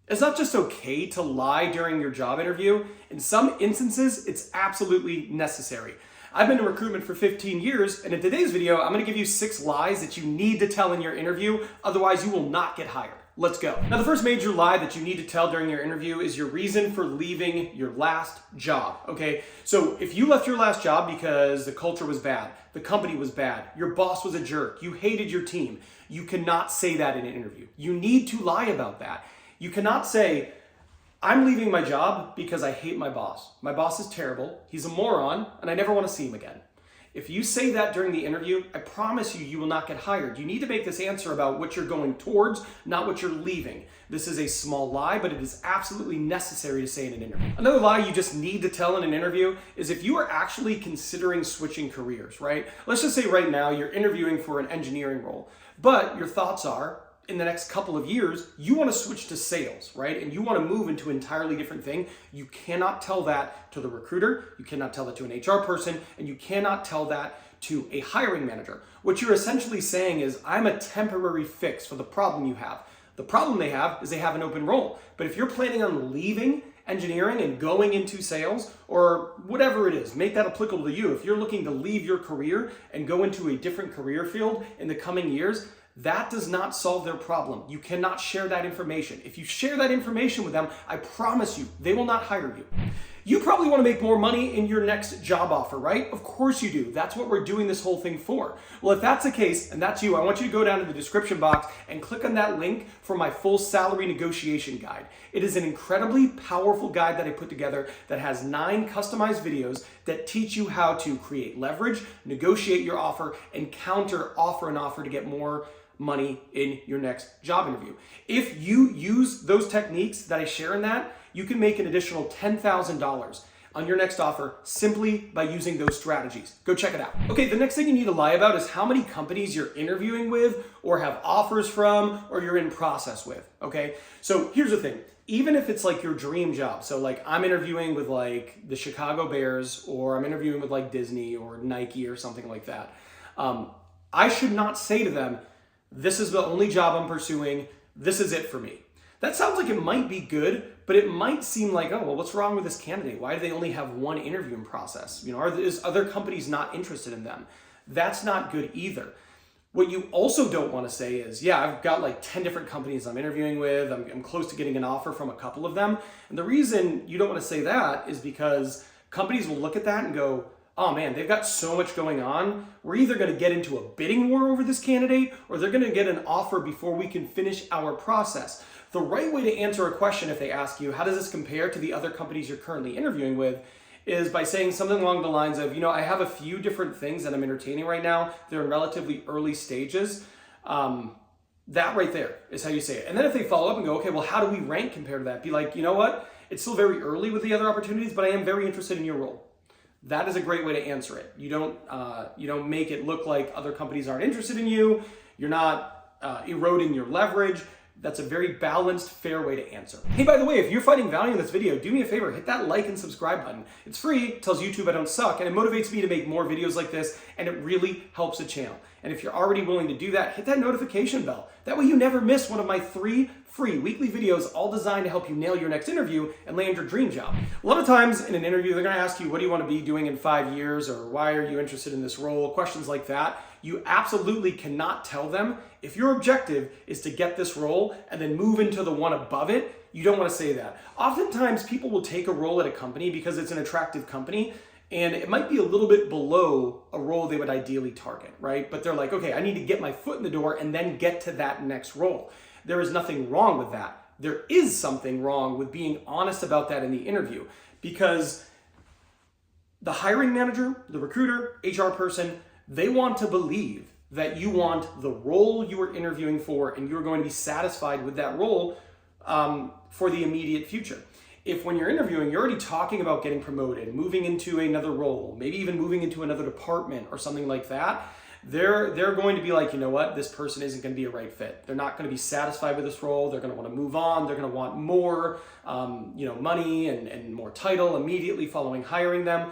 It's not just okay to lie during your job interview. In some instances, it's absolutely necessary. I've been in recruitment for 15 years, and in today's video, I'm gonna give you 6 lies that you need to tell in your interview, otherwise you will not get hired. Let's go. Now, the first major lie that you need to tell during your interview is your reason for leaving your last job, okay? So if you left your last job because the culture was bad, the company was bad, your boss was a jerk, you hated your team, you cannot say that in an interview. You need to lie about that. You cannot say, I'm leaving my job because I hate my boss. My boss is terrible, he's a moron, and I never want to see him again. If you say that during the interview, I promise you, you will not get hired. You need to make this answer about what you're going towards, not what you're leaving. This is a small lie, but it is absolutely necessary to say in an interview. Another lie you just need to tell in an interview is if you are actually considering switching careers, right? Let's just say right now you're interviewing for an engineering role, but your thoughts are, in the next couple of years, you want to switch to sales, right? And you want to move into an entirely different thing. You cannot tell that to the recruiter. You cannot tell that to an HR person, and you cannot tell that to a hiring manager. What you're essentially saying is, I'm a temporary fix for the problem you have. The problem they have is they have an open role. But if you're planning on leaving engineering and going into sales or whatever it is, make that applicable to you. If you're looking to leave your career and go into a different career field in the coming years, that does not solve their problem. You cannot share that information. If you share that information with them, I promise you, they will not hire you. You probably want to make more money in your next job offer, right? Of course you do. That's what we're doing this whole thing for. Well, if that's the case, and that's you, I want you to go down to the description box and click on that link for my full salary negotiation guide. It is an incredibly powerful guide that I put together that has 9 customized videos that teach you how to create leverage, negotiate your offer, and counter offer an offer to get more money in your next job interview. If you use those techniques that I share in that, you can make an additional $10,000 on your next offer simply by using those strategies. Go check it out. Okay, the next thing you need to lie about is how many companies you're interviewing with or have offers from or you're in process with, okay? So here's the thing. Even if it's like your dream job, so like I'm interviewing with like the Chicago Bears or I'm interviewing with like Disney or Nike or something like that, I should not say to them, this is the only job I'm pursuing, this is it for me. That sounds like it might be good, but it might seem like, oh, well, what's wrong with this candidate? Why do they only have one interviewing process? You know, is other companies not interested in them? That's not good either. What you also don't want to say is, yeah, I've got like 10 different companies I'm interviewing with, I'm close to getting an offer from a couple of them. And the reason you don't want to say that is because companies will look at that and go, oh man, they've got so much going on. We're either going to get into a bidding war over this candidate or they're going to get an offer before we can finish our process. The right way to answer a question if they ask you, how does this compare to the other companies you're currently interviewing with, is by saying something along the lines of, you know, I have a few different things that I'm entertaining right now. They're in relatively early stages. That right there is how you say it. And then if they follow up and go, okay, well, how do we rank compared to that? Be like, you know what? It's still very early with the other opportunities, but I am very interested in your role. That is a great way to answer it. You don't make it look like other companies aren't interested in you. You're not eroding your leverage. That's a very balanced, fair way to answer. Hey, by the way, if you're finding value in this video, do me a favor, hit that like and subscribe button. It's free, it tells YouTube I don't suck, and it motivates me to make more videos like this, and it really helps the channel. And if you're already willing to do that, hit that notification bell. That way you never miss one of my 3 free weekly videos, all designed to help you nail your next interview and land your dream job. A lot of times in an interview, they're gonna ask you, what do you wanna be doing in 5 years, or why are you interested in this role? Questions like that. You absolutely cannot tell them, if your objective is to get this role and then move into the one above it, you don't wanna say that. Oftentimes people will take a role at a company because it's an attractive company, and it might be a little bit below a role they would ideally target, right? But they're like, okay, I need to get my foot in the door and then get to that next role. There is nothing wrong with that. There is something wrong with being honest about that in the interview, because the hiring manager, the recruiter, HR person, they want to believe that you want the role you are interviewing for and you're going to be satisfied with that role for the immediate future. If when you're interviewing, you're already talking about getting promoted, moving into another role, maybe even moving into another department or something like that, they're going to be like, you know what, this person isn't going to be a right fit. They're not going to be satisfied with this role. They're going to want to move on. They're going to want more, money and more title immediately following hiring them.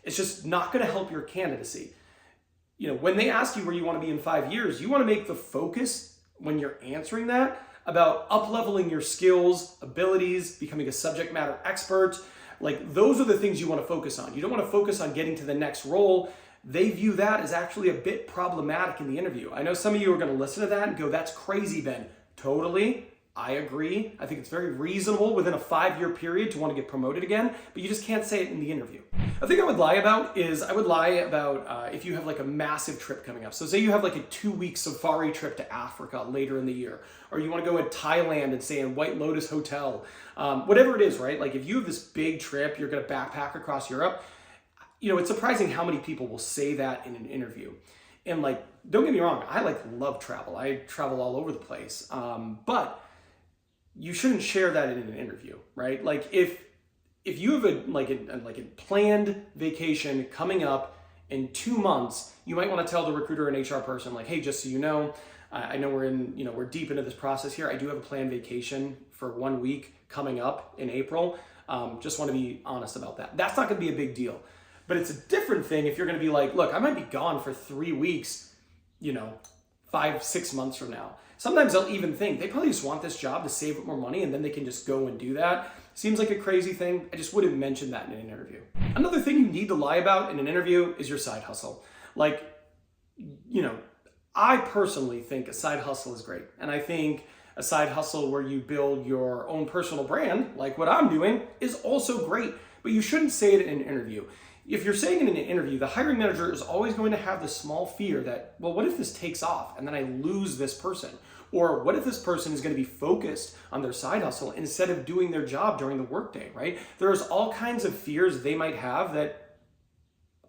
It's just not going to help your candidacy. You know, when they ask you where you want to be in 5 years, you want to make the focus when you're answering that about up-leveling your skills, abilities, becoming a subject matter expert. Like, those are the things you want to focus on. You don't want to focus on getting to the next role. They view that as actually a bit problematic in the interview. I know some of you are going to listen to that and go, that's crazy, Ben. Totally. I agree. I think it's very reasonable within a 5-year period to want to get promoted again, but you just can't say it in the interview. A thing I would lie about is if you have like a massive trip coming up. So say you have like a 2-week safari trip to Africa later in the year, or you want to go in Thailand and stay in White Lotus Hotel, whatever it is, right? Like if you have this big trip, you're going to backpack across Europe, it's surprising how many people will say that in an interview. And like, don't get me wrong, I love travel. I travel all over the place. But you shouldn't share that in an interview, right? Like if you have a planned vacation coming up in 2 months, you might want to tell the recruiter and HR person, like, hey, just so you know, I know we're deep into this process here. I do have a planned vacation for 1 week coming up in April. Just want to be honest about that. That's not going to be a big deal. But it's a different thing if you're going to be like, look, I might be gone for 3 weeks, 5-6 months from now. Sometimes they'll even think they probably just want this job to save up more money and then they can just go and do that. Seems like a crazy thing. I just wouldn't mention that in an interview. Another thing you need to lie about in an interview is your side hustle. Like, I personally think a side hustle is great. And I think a side hustle where you build your own personal brand, like what I'm doing, is also great. But you shouldn't say it in an interview. If you're saying it in an interview, the hiring manager is always going to have the small fear that, well, what if this takes off and then I lose this person? Or what if this person is going to be focused on their side hustle instead of doing their job during the workday, right? There's all kinds of fears they might have that,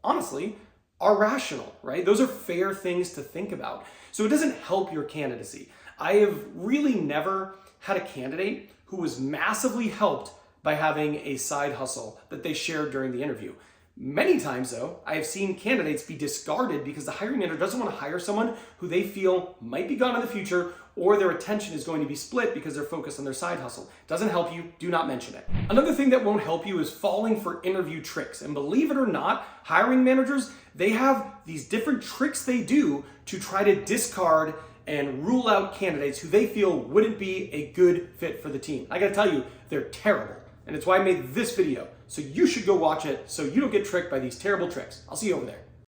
honestly, are rational, right? Those are fair things to think about. So it doesn't help your candidacy. I have really never had a candidate who was massively helped by having a side hustle that they shared during the interview. Many times, though, I have seen candidates be discarded because the hiring manager doesn't want to hire someone who they feel might be gone in the future, or their attention is going to be split because they're focused on their side hustle. Doesn't help you, do not mention it. Another thing that won't help you is falling for interview tricks. And believe it or not, hiring managers, they have these different tricks they do to try to discard and rule out candidates who they feel wouldn't be a good fit for the team. I gotta tell you, they're terrible. And it's why I made this video. So you should go watch it so you don't get tricked by these terrible tricks. I'll see you over there.